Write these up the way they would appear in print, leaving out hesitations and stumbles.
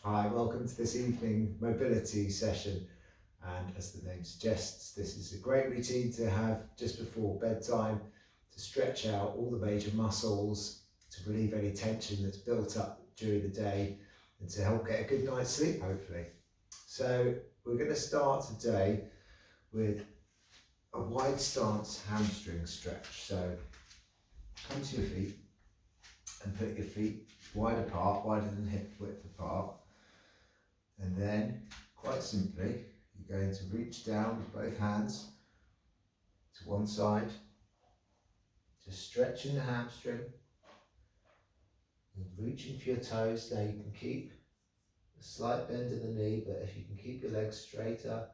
Hi, welcome to this evening mobility session. And as the name suggests, this is a great routine to have just before bedtime to stretch out all the major muscles, to relieve any tension that's built up during the day, and to help get a good night's sleep, hopefully. So, we're going to start today with a wide stance hamstring stretch. So, come to your feet and put your feet wide apart, wider than hip width apart. And then, quite simply, you're going to reach down with both hands to one side, just stretching the hamstring and reaching for your toes. Now you can keep a slight bend in the knee, but if you can keep your legs straighter,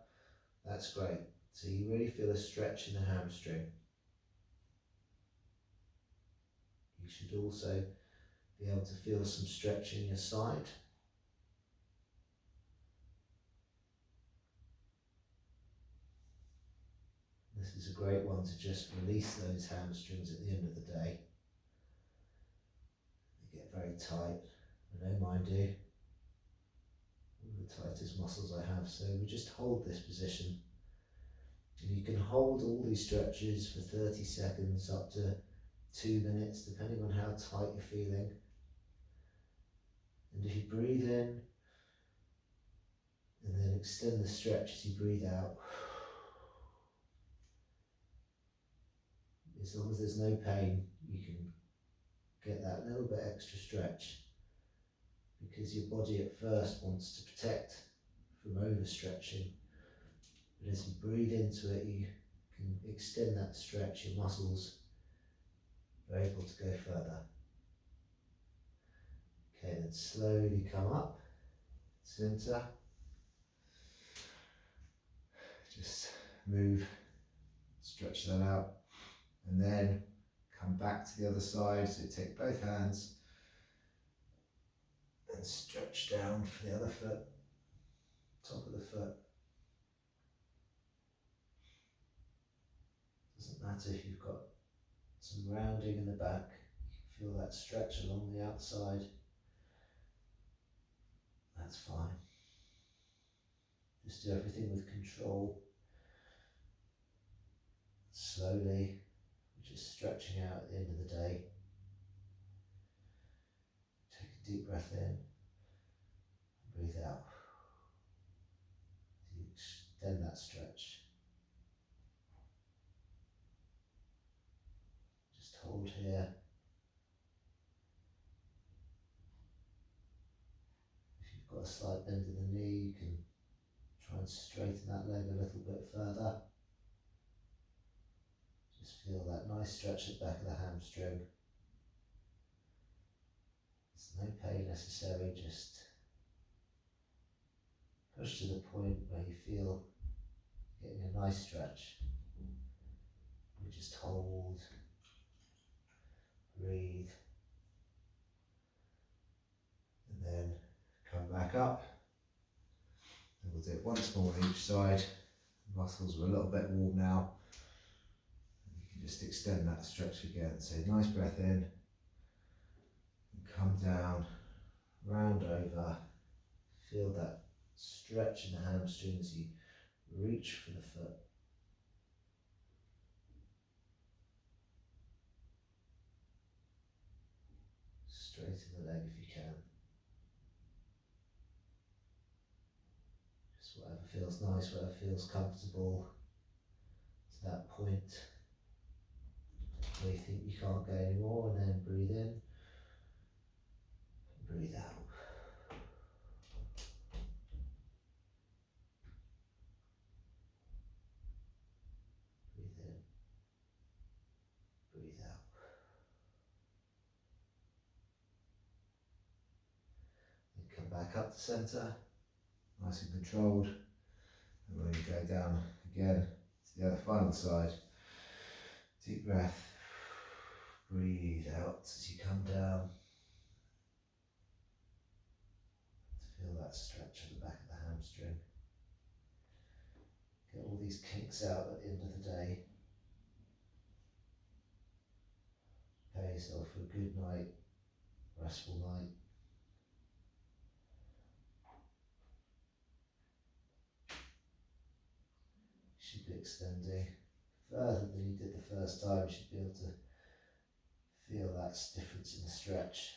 that's great. So you really feel a stretch in the hamstring. You should also be able to feel some stretch in your side. This is a great one to just release those hamstrings at the end of the day. They get very tight. I know mine do. The tightest muscles I have. So we just hold this position. And you can hold all these stretches for 30 seconds up to 2 minutes, depending on how tight you're feeling. And if you breathe in and then extend the stretch as you breathe out, as long as there's no pain, you can get that little bit extra stretch, because your body at first wants to protect from overstretching. But as you breathe into it, you can extend that stretch, your muscles are able to go further. Okay, then slowly come up, center. Just move, stretch that out, and then come back to the other side. So take both hands and stretch down for the other foot, top of the foot. Doesn't matter if you've got some rounding in the back, you can feel that stretch along the outside. That's fine. Just do everything with control. Slowly, just stretching out at the end of the day. Take a deep breath in, breathe out. You extend that stretch. Just hold here. If you've got a slight bend in the knee, you can try and straighten that leg a little bit further. Just feel that nice stretch at the back of the hamstring. There's no pain necessary, just push to the point where you feel getting a nice stretch. We just hold, breathe, and then come back up. And we'll do it once more on each side. The muscles are a little bit warm now. You can just extend that stretch again. So nice breath in, and come down, round over. Feel that stretch in the hamstring as you reach for the foot. Straighten the leg if you can. Just whatever feels nice, whatever feels comfortable, to that point where you think you can't go anymore, and then breathe in, breathe out. Breathe in, breathe out. Then come back up to centre, nice and controlled. And when you go down again to the other final side, deep breath, breathe out as you come down. Feel that stretch at the back of the hamstring. Get all these kinks out at the end of the day. Prepare yourself for a good night, restful night. should be extending further than you did the first time. You should be able to feel that difference in the stretch.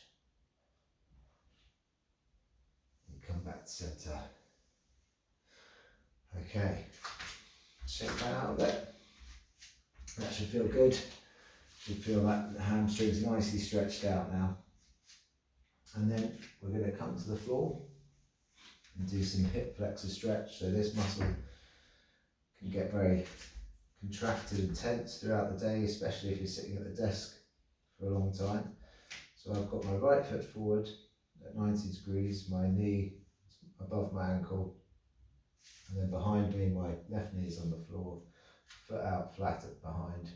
And come back to centre. Okay, shake that out a bit. That should feel good. You feel that the hamstrings nicely stretched out now. And then we're going to come to the floor and do some hip flexor stretch. So this muscle can get very contracted and tense throughout the day, especially if you're sitting at the desk for a long time. So I've got my right foot forward at 90 degrees, my knee above my ankle, and then behind me my left knee is on the floor, foot out flat at behind.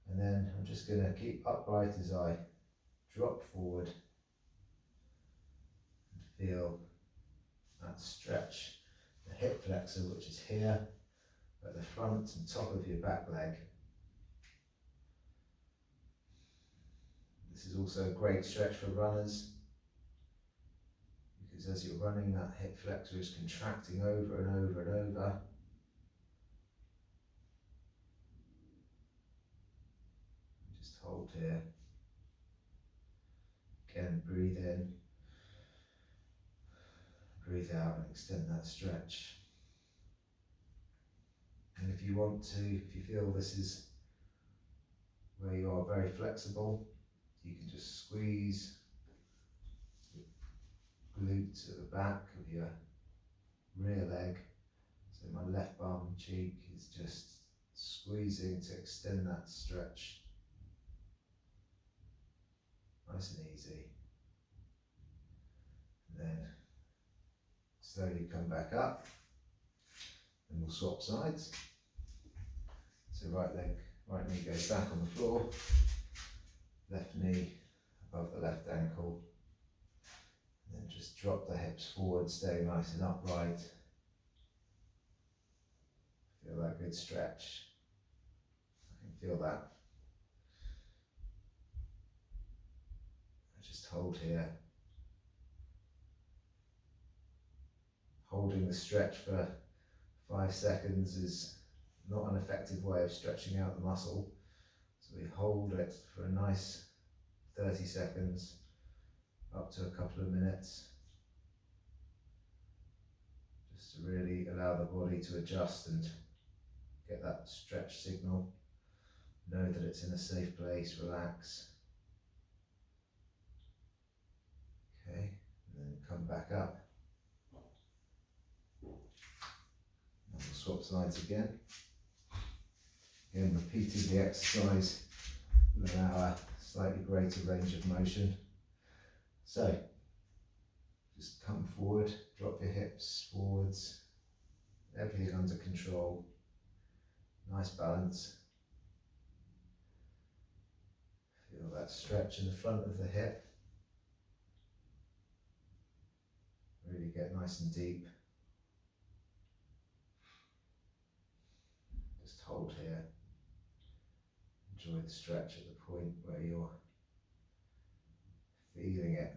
And then I'm just going to keep upright as I drop forward and feel that stretch, the hip flexor, which is here at the front and top of your back leg. This is also a great stretch for runners, because as you're running, that hip flexor is contracting over and over and over. Just hold here. Again, breathe in, breathe out, and extend that stretch. And if you want to, if you feel this is where you are very flexible, you can just squeeze the glute at the back of your rear leg. So my left bum cheek is just squeezing to extend that stretch. Nice and easy. And then slowly come back up, and we'll swap sides. So right knee goes back on the floor, left knee above the left ankle, and then just drop the hips forward, stay nice and upright. Feel that good stretch. I can feel that. I just hold here. Holding the stretch for 5 seconds is not an effective way of stretching out the muscle. So we hold it for a nice 30 seconds, up to a couple of minutes, just to really allow the body to adjust and get that stretch signal. Know that it's in a safe place, relax. Okay, and then come back up. And we'll swap sides again. Again, repeating the exercise will allow a slightly greater range of motion. So, just come forward, drop your hips forwards, everything under control, nice balance. Feel that stretch in the front of the hip. Really get nice and deep. Just hold here. Enjoy the stretch at the point where you're feeling it.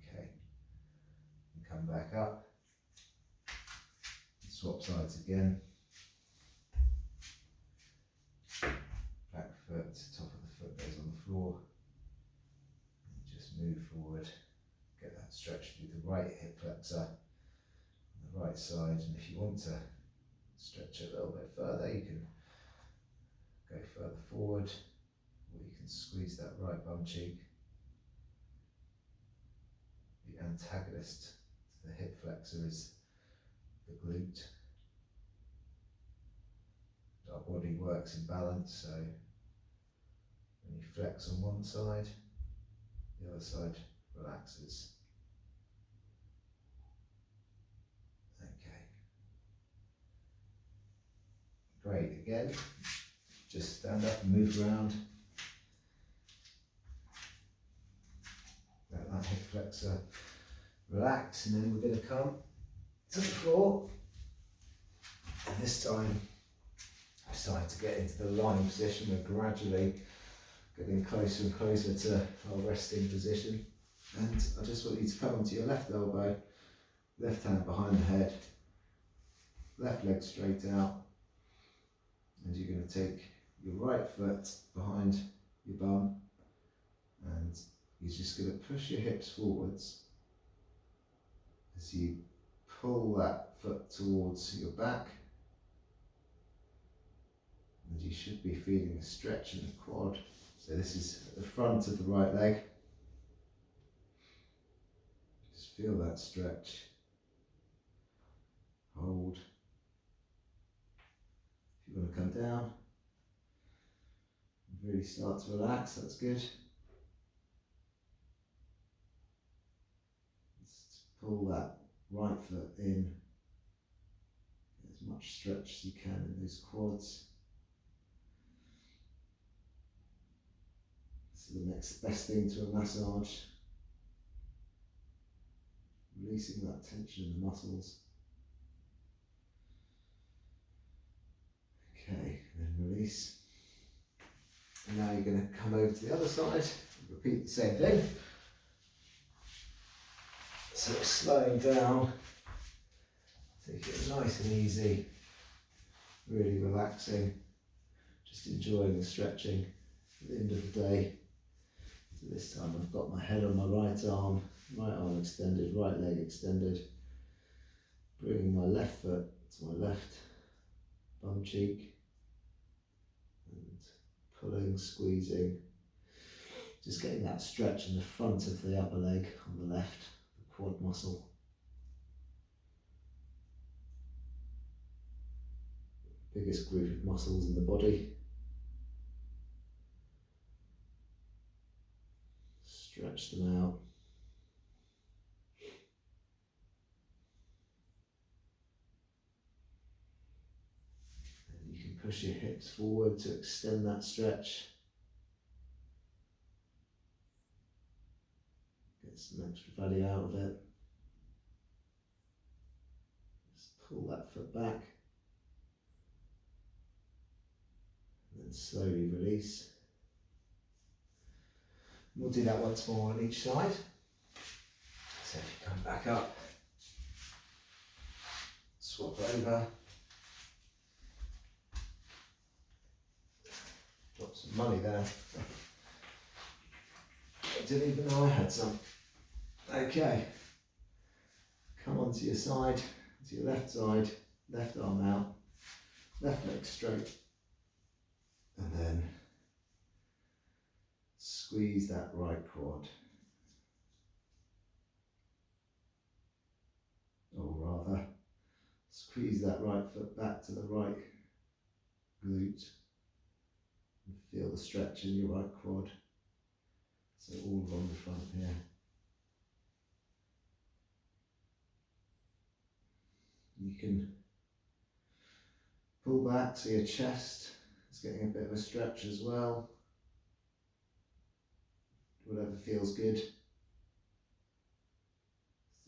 Okay, and come back up. Swap sides again. Back foot, top of the foot goes on the floor. And just move forward. Get that stretch through the right hip flexor on the right side. And if you want to stretch it a little bit further, you can go further forward, or you can squeeze that right bum cheek. The antagonist to the hip flexor is the glute. Our body works in balance, so when you flex on one side, the other side relaxes. Okay. Great, again, just stand up and move around. Let that hip flexor relax, and then we're going to come to the floor. And this time, I'm starting to get into the lying position. We're gradually getting closer and closer to our resting position. And I just want you to come onto your left elbow, left hand behind the head, left leg straight out, and you're going to take your right foot behind your bum, and you're just going to push your hips forwards as you pull that foot towards your back, and you should be feeling a stretch in the quad. So this is at the front of the right leg. Just feel that stretch. Hold. If you want to come down, really start to relax, that's good. Just pull that right foot in. Get as much stretch as you can in those quads. So the next best thing to a massage, releasing that tension in the muscles. Okay, then release. And now you're going to come over to the other side, repeat the same thing. So slowing down, take it nice and easy, really relaxing, just enjoying the stretching. At the end of the day, so this time I've got my head on my right arm extended, right leg extended, bringing my left foot to my left bum cheek, and pulling, squeezing, just getting that stretch in the front of the upper leg on the left, the quad muscle. Biggest group of muscles in the body. Stretch them out. And you can push your hips forward to extend that stretch. Get some extra value out of it. Just pull that foot back. And then slowly release. We'll do that once more on each side. So if you come back up, swap over, drop some money there. I didn't even know I had some. Okay, come onto your side, to your left side, left arm out, left leg straight, and then squeeze that right quad. Or rather, squeeze that right foot back to the right glute and feel the stretch in your right quad. So all along the front here. You can pull back so your chest is getting a bit of a stretch as well. Whatever feels good. Just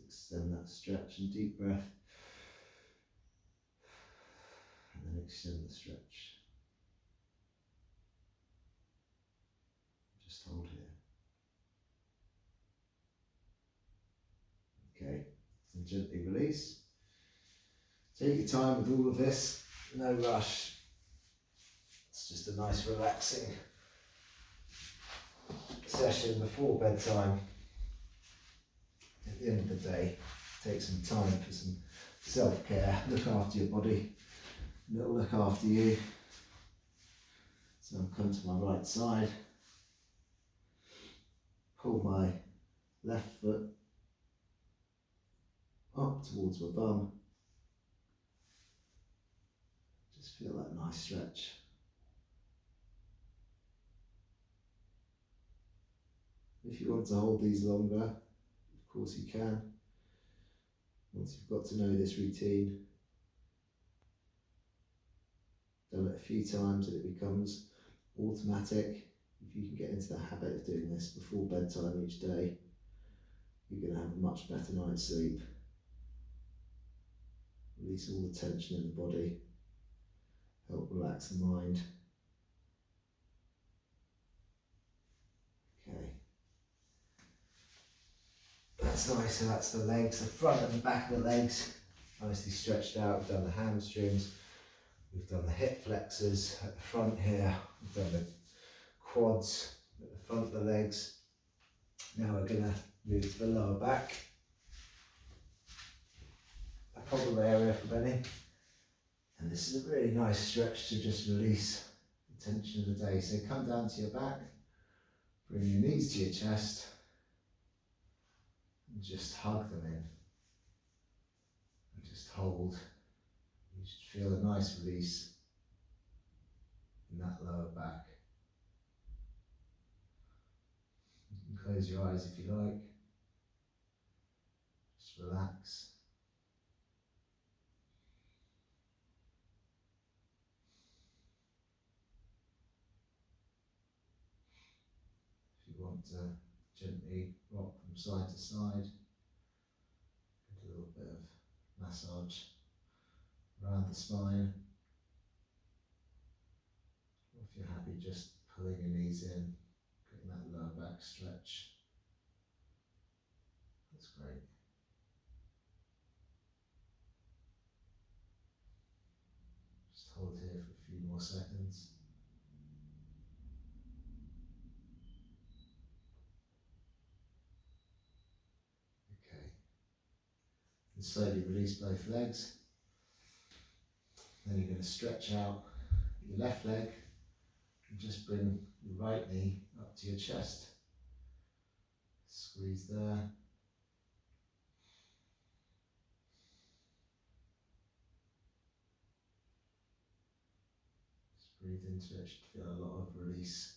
extend that stretch and deep breath. And then extend the stretch. Just hold here. Okay, and gently release. Take your time with all of this, no rush. It's just a nice relaxing session before bedtime. At the end of the day, take some time for some self-care, look after your body, and it'll look after you. So I'll come to my right side, pull my left foot up towards my bum. Just feel that nice stretch. If you want to hold these longer, of course you can. Once you've got to know this routine, done it a few times and it becomes automatic. If you can get into the habit of doing this before bedtime each day, you're going to have a much better night's sleep. Release all the tension in the body, help relax the mind. Okay. that's nice. So that's the legs, the front and the back of the legs, nicely stretched out. We've done the hamstrings, we've done the hip flexors at the front here, we've done the quads at the front of the legs. Now we're going to move to the lower back, a problem area for Benny. And this is a really nice stretch to just release the tension of the day. So come down to your back, bring your knees to your chest, and just hug them in. And just hold. You should feel a nice release in that lower back. You can close your eyes if you like. Just relax. If you want to gently rock from side to side, get a little bit of massage around the spine. Or if you're happy just pulling your knees in, getting that lower back stretch. That's great. Just hold here for a few more seconds. Okay. And slowly release both legs. Then you're going to stretch out your left leg and just bring your right knee up to your chest. Squeeze there. Just breathe into it. Should feel a lot of release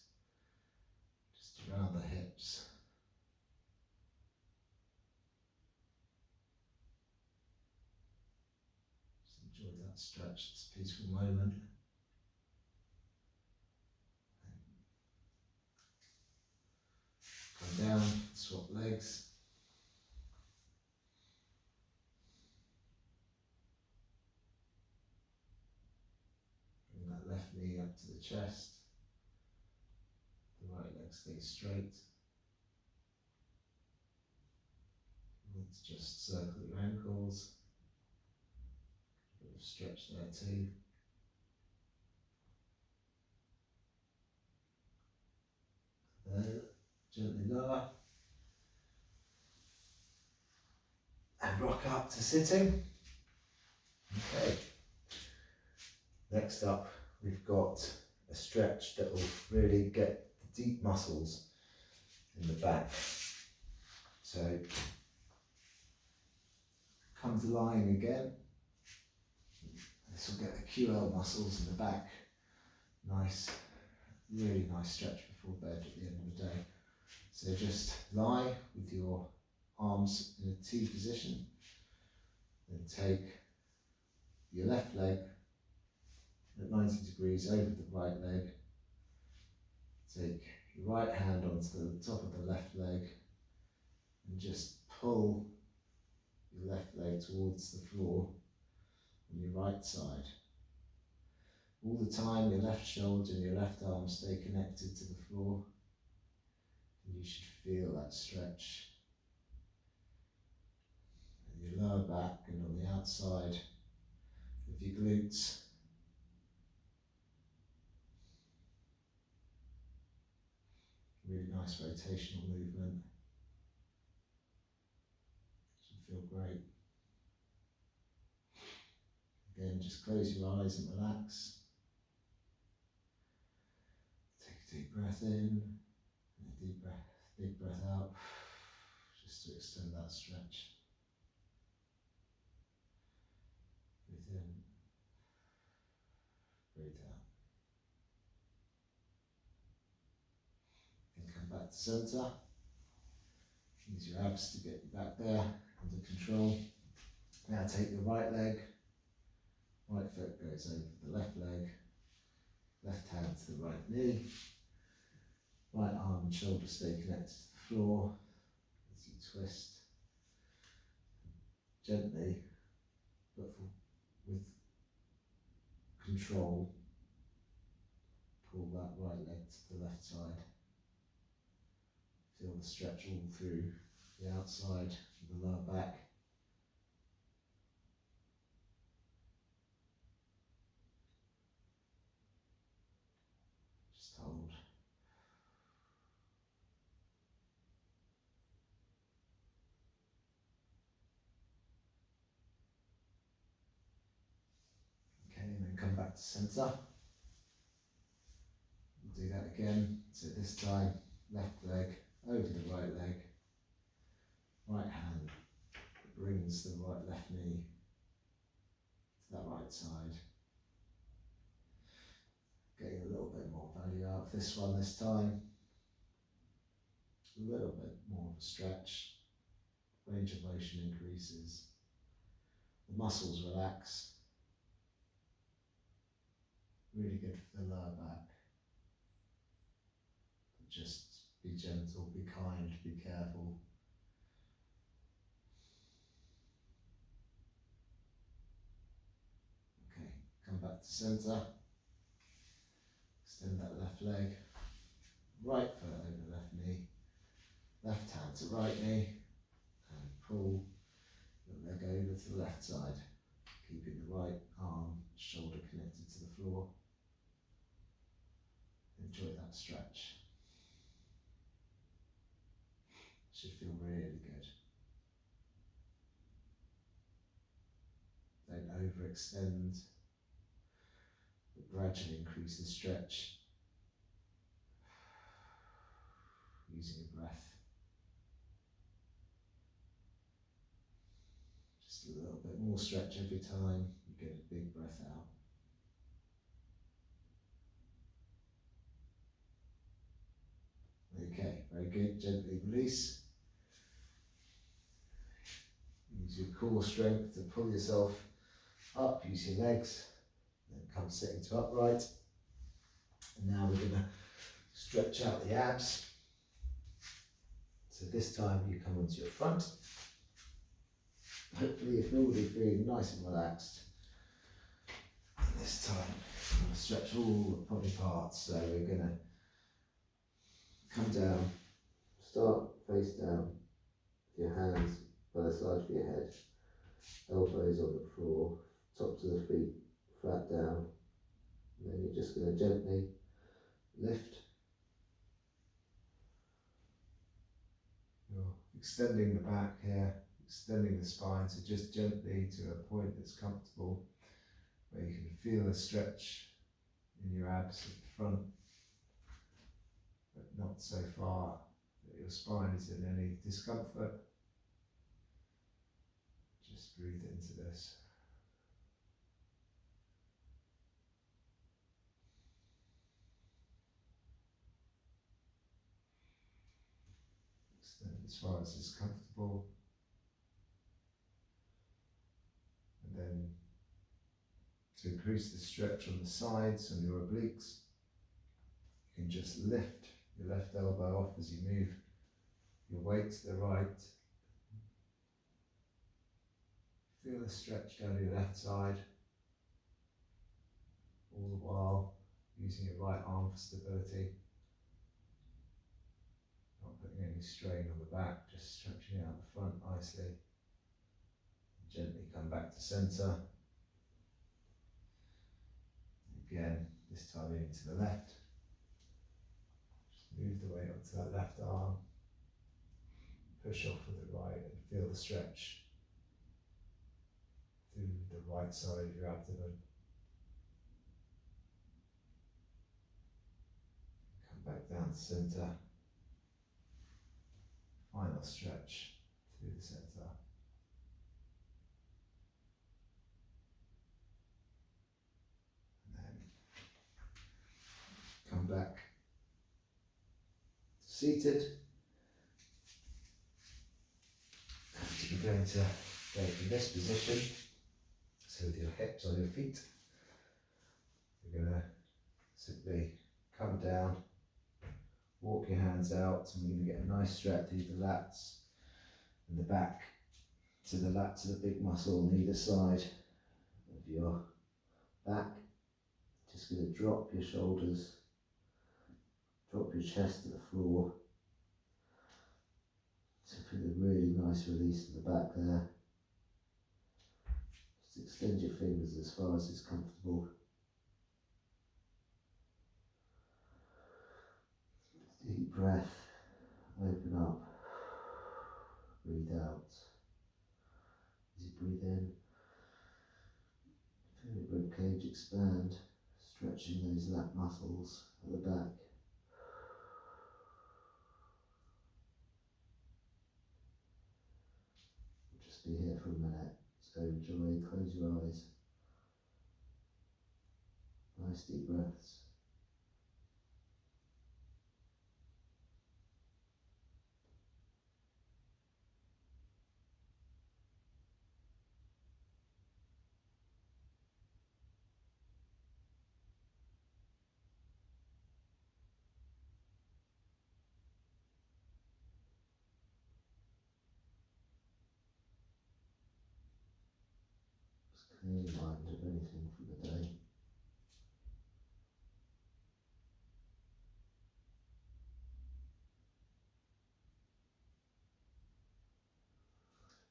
just around the hips. Just enjoy that stretch, this peaceful moment. Come down, swap legs. Bring that left knee up to the chest. The right leg stays straight. You want to just circle your ankles. A bit of stretch there too. There, gently lower. And rock up to sitting. Okay. Next up, we've got a stretch that will really get the deep muscles in the back. So come to lying again. This will get the QL muscles in the back. Nice, really nice stretch before bed at the end of the day. So just lie with your arms in a T position. Then take your left leg at 90 degrees over the right leg. Take your right hand onto the top of the left leg and just pull your left leg towards the floor on your right side. All the time your left shoulder and your left arm stay connected to the floor, and you should feel that stretch in your lower back and on the outside of your glutes. Really nice rotational movement. Should feel great. Again, just close your eyes and relax. Take a deep breath in and a big breath out, just to extend that stretch. Breathe in, breathe out. And come back to centre. Use your abs to get you back there under control. Now take your right leg, right foot goes over the left leg, left hand to the right knee, right arm and shoulder stay connected to the floor as you twist. Gently, but with control, pull that right leg to the left side. Feel the stretch all through the outside of the lower back. Just hold. Okay, and then come back to centre. We'll do that again. So this time, left leg over the right leg. Right hand brings the left knee to that right side. Getting a little bit more value out of this one this time. A little bit more of a stretch. Range of motion increases. The muscles relax. Really good for the lower back. But just be gentle, be kind, be careful. Okay, come back to centre. Extend that left leg. Right foot over left knee. Left hand to right knee. And pull the leg over to the left side. Keeping the right arm, shoulder connected to the floor. Enjoy that stretch. Should feel really good. Don't overextend, but gradually increase the stretch using your breath. Just a little bit more stretch every time you get a big breath out. Okay, very good. Gently release. Use your core strength to pull yourself up. Use your legs. Then come sitting to upright. And now we're going to stretch out the abs. So this time you come onto your front. Hopefully you're already feeling nice and relaxed. And this time I'm going to stretch all the body parts. So we're going to come down, start face down, your hands by the side of your head, elbows on the floor, tops of the feet flat down. And then you're just going to gently lift. You're extending the back here, extending the spine, so just gently to a point that's comfortable, where you can feel a stretch in your abs at the front, but not so far that your spine is in any discomfort. Just breathe into this. Extend as far as is comfortable. And then to increase the stretch on the sides and your obliques, you can just lift your left elbow off as you move your weight to the right. Feel the stretch down your left side, all the while using your right arm for stability. Not putting any strain on the back, just stretching out the front nicely. Gently come back to centre. Again, this time into the left. Just move the weight onto that left arm. Push off with the right and feel the stretch through the right side of your abdomen. Come back down to centre. Final stretch through the centre. And then come back to seated. And you're going to go from this position, so with your hips on your feet, you're going to simply come down, walk your hands out, and we're going to get a nice stretch through the lats and the back to the big muscle on either side of your back. Just going to drop your shoulders, drop your chest to the floor. So feel a really nice release in the back there. Just extend your fingers as far as is comfortable. Deep breath, open up, breathe out. As you breathe in, feel your ribcage expand, stretching those lat muscles at the back. Just be here for a minute, so enjoy, close your eyes. Nice deep breaths. Just clear your mind of anything for the day.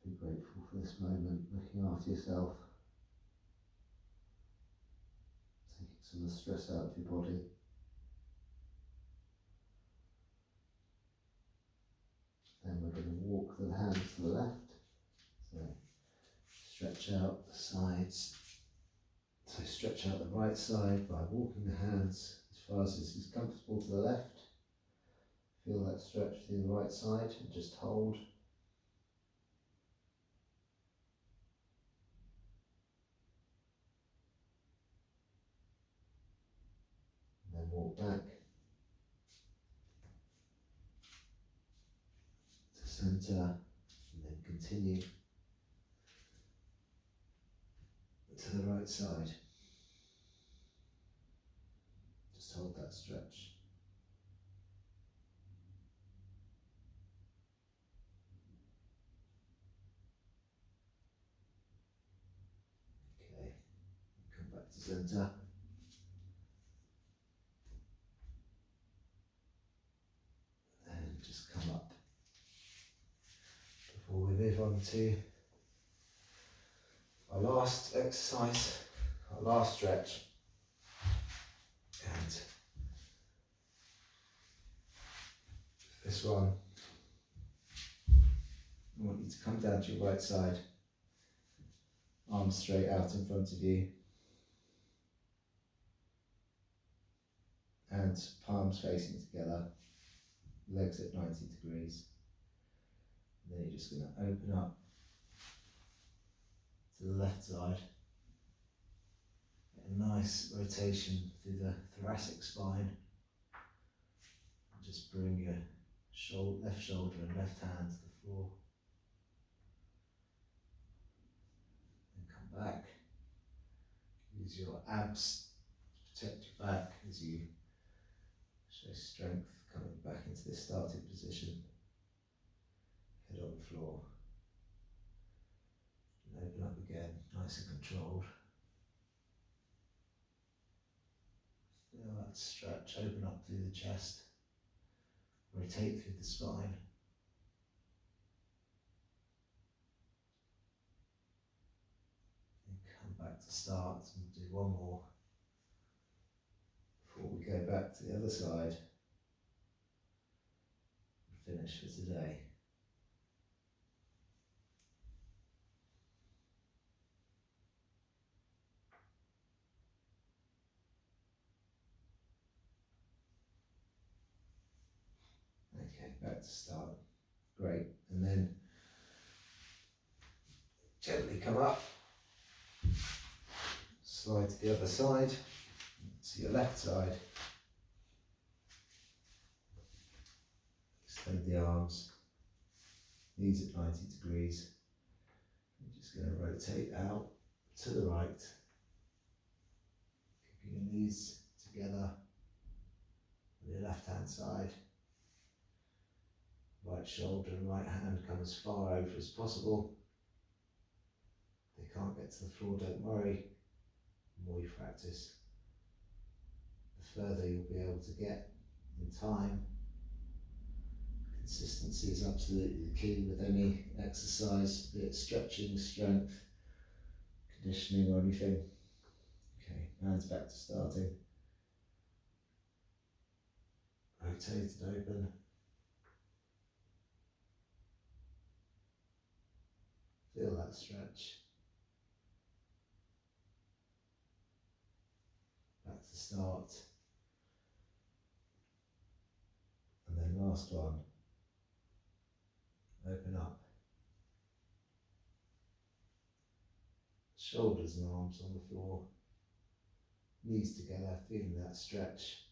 Be grateful for this moment, looking after yourself, taking some of the stress out of your body. Then we're going to walk the hands to the left, so stretch out the sides. So stretch out the right side by walking the hands as far as is comfortable to the left. Feel that stretch through the right side and just hold. And then walk back to centre and then continue to the right side. Just hold that stretch. Okay, come back to centre. And just come up. Before we move on to our last exercise, our last stretch. And this one, I want you to come down to your right side, arms straight out in front of you, and palms facing together, legs at 90 degrees. And then you're just going to open up to the left side, get a nice rotation through the thoracic spine, and just bring your left shoulder and left hand to the floor. And come back. Use your abs to protect your back as you show strength coming back into this starting position. Head on the floor. And open up again, nice and controlled. Feel that stretch, open up through the chest. Rotate through the spine. And come back to start and do one more before we go back to the other side and finish for today. Okay, back to start. Great. And then gently come up, slide to the other side, to your left side. Extend the arms, knees at 90 degrees. You're just going to rotate out to the right, keeping your knees together on your left hand side. Right shoulder and right hand come as far over as possible. If they can't get to the floor, don't worry. The more you practice, the further you'll be able to get in time. Consistency is absolutely the key with any exercise, be it stretching, strength, conditioning or anything. Okay, hands back to starting. Rotated open. Feel that stretch. Back to start. And then last one. Open up. Shoulders and arms on the floor. Knees together, feeling that stretch.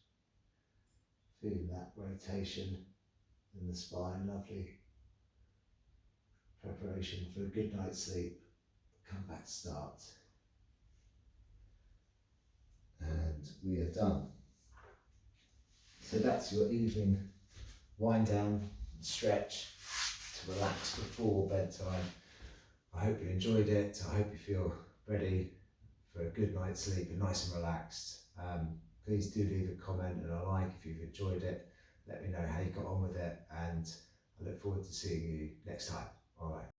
Feeling that rotation in the spine. Lovely preparation for a good night's sleep. Come back to start. And we are done. So that's your evening wind down, stretch to relax before bedtime. I hope you enjoyed it. I hope you feel ready for a good night's sleep and nice and relaxed. Please do leave a comment and a like if you've enjoyed it. Let me know how you got on with it, and I look forward to seeing you next time. All right.